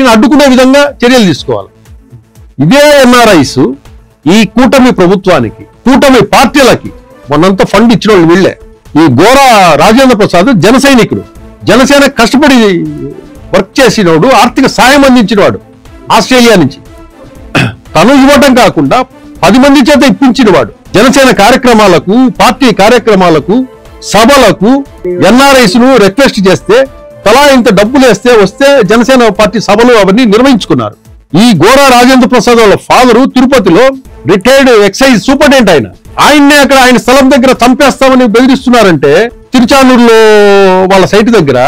వాటిని అడ్డుకునే విధంగా చర్యలు తీసుకోవాలి. ఇదే ఎన్ఆర్ఐస్ ఈ కూటమి ప్రభుత్వానికి, కూటమి పార్టీలకి మొన్నంతా ఫండ్ ఇచ్చిన వాళ్ళు వీళ్ళే. ఈ గోరా రాజేంద్ర ప్రసాద్ జన సైనికుడు, జనసేన కష్టపడి వర్క్ చేసినవాడు, ఆర్థిక సాయం అందించినవాడు ఆస్ట్రేలియా నుంచి. తను ఇవ్వటం కాకుండా 10 మంది చేత ఇప్పించినవాడు. జనసేన కార్యక్రమాలకు, పార్టీ కార్యక్రమాలకు, సభలకు ఎన్ఆర్ఐస్ ను రిక్వెస్ట్ చేస్తే తలా ఇంత డబ్బులు వస్తే జనసేన పార్టీ సభలు అవన్నీ నిర్వహించుకున్నారు. ఈ గోరా రాజేంద్ర ప్రసాద్ వాళ్ళ ఫాదరు తిరుపతిలో రిటైర్డ్ ఎక్సైజ్ సూపరింటెండెంట్ ఆయన్నే అక్కడ ఆయన స్థలం దగ్గర చంపేస్తామని బెదిరిస్తున్నారంటే, తిరుచానూరులో వాళ్ళ సైట్ దగ్గర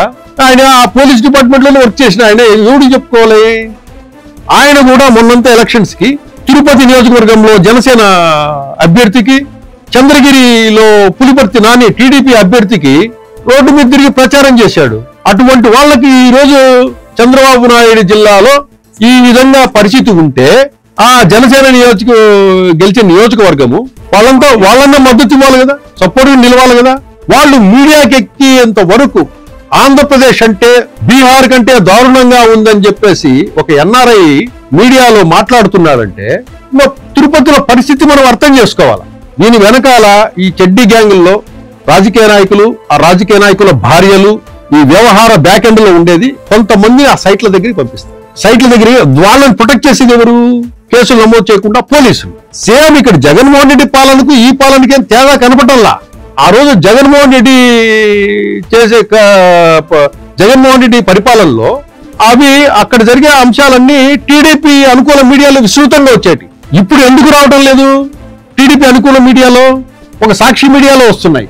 ఆయన ఆ పోలీస్ డిపార్ట్మెంట్ లోనే వర్క్ చేసిన ఆయన ఎవడు చెప్పుకోవాలి. ఆయన కూడా మొన్నంతా ఎలక్షన్స్ కి తిరుపతి నియోజకవర్గంలో జనసేన అభ్యర్థికి, చంద్రగిరిలో పులిపర్తి నాని టీడీపీ అభ్యర్థికి రోడ్డు మీద తిరిగి ప్రచారం చేశాడు. అటువంటి వాళ్ళకి ఈ రోజు చంద్రబాబు నాయుడు జిల్లాలో ఈ విధంగా పరిస్థితి ఉంటే ఆ జనసేన గెలిచే నియోజకవర్గము వాళ్ళన్నా మద్దతు ఇవ్వాలి కదా, సపోర్ట్ నిలవాలి కదా. వాళ్ళు మీడియాకి ఎక్కేంత వరకు ఆంధ్రప్రదేశ్ అంటే బీహార్ కంటే దారుణంగా ఉందని చెప్పేసి ఒక ఎన్ఆర్ఐ మీడియాలో మాట్లాడుతున్నారంటే తిరుపతిలో పరిస్థితి మనం అర్థం చేసుకోవాలి. దీని వెనకాల ఈ చెడ్డీ గ్యాంగుల్లో రాజకీయ నాయకులు, ఆ రాజకీయ నాయకుల భార్యలు, ఈ వ్యవహార బ్యాక్ ఎండ్ లో ఉండేది కొంతమంది ఆ సైట్ల దగ్గరికి పంపిస్తారు. సైట్ల దగ్గర వాళ్ళని ప్రొటెక్ట్ చేసేది ఎవరు? కేసులు నమోదు చేయకుండా పోలీసులు. సేమ్ ఇక్కడ జగన్మోహన్ రెడ్డి పాలనకు ఈ పాలనకి ఏం తేడా కనపడల్లా. ఆ రోజు జగన్మోహన్ రెడ్డి పరిపాలనలో అవి అక్కడ జరిగే అంశాలన్నీ టీడీపీ అనుకూల మీడియాలో విస్తృతంగా వచ్చేటి. ఇప్పుడు ఎందుకు రావటం లేదు? టీడీపీ అనుకూల మీడియాలో, ఒక సాక్షి మీడియాలో వస్తున్నాయి.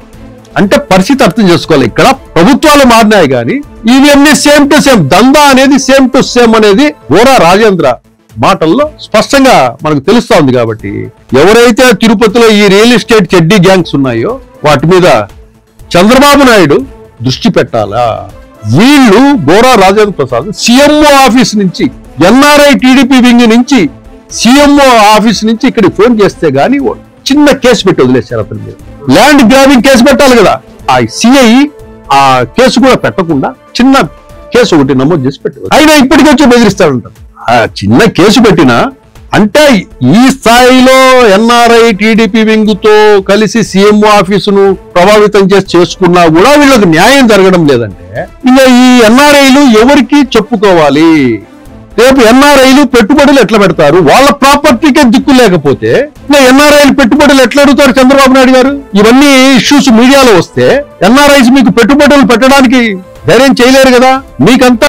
అంటే పరిస్థితి అర్థం చేసుకోవాలి. ఇక్కడ ప్రభుత్వాలు మారినాయి కానీ ఇవన్నీ సేమ్ టు సేమ్, దందా అనేది సేమ్ టు సేమ్ అనేది గోరా రాజేంద్ర మాటల్లో స్పష్టంగా మనకు తెలుస్తా ఉంది. కాబట్టి ఎవరైతే తిరుపతిలో ఈ రియల్ ఎస్టేట్ చెడ్డీ గ్యాంగ్స్ ఉన్నాయో వాటి మీద చంద్రబాబు నాయుడు దృష్టి పెట్టాలా. వీళ్ళు గోరా రాజేంద్ర ప్రసాద్ సీఎంఓ ఆఫీస్ నుంచి, ఎన్ఆర్ఐ టీడీపీ వింగ్ నుంచి సీఎంఓ ఆఫీస్ నుంచి ఇక్కడికి ఫోన్ చేస్తే గానీ చిన్న కేసు పెట్టి వదిలేశారు అతని మీద. ల్యాండ్ గ్రాబింగ్ కేసు పెట్టాలి కదా. ఆ సిఐ ఆ కేసు కూడా పెట్టకుండా చిన్న కేసు ఒకటి నమోదు చేసి పెట్టారు. అయినా ఇప్పటికొచ్చి బెదిరిస్తాడంటారు. ఆ చిన్న కేసు పెట్టినా అంటే ఈ స్థాయిలో ఎన్ఆర్ఐ టీడీపీ వింగ్ తో కలిసి సీఎంఓ ఆఫీసును ప్రభావితం చేసుకున్నా కూడా వీళ్ళకి న్యాయం జరగడం లేదంటే ఇంకా ఈ ఎన్ఆర్ఐలు ఎవరికి చెప్పుకోవాలి? రేపు ఎన్ఆర్ఐలు పెట్టుబడులు ఎట్లా పెడతారు? వాళ్ళ ప్రాపర్టీకే దిక్కు లేకపోతే ఇంకా ఎన్ఆర్ఐలు పెట్టుబడులు ఎట్లా అడుగుతారు చంద్రబాబు నాయుడు గారు? ఇవన్నీ ఇష్యూస్ మీడియాలో వస్తే ఎన్ఆర్ఐస్ మీకు పెట్టుబడులు పెట్టడానికి ధైర్యం చేయలేరు కదా. మీకంతా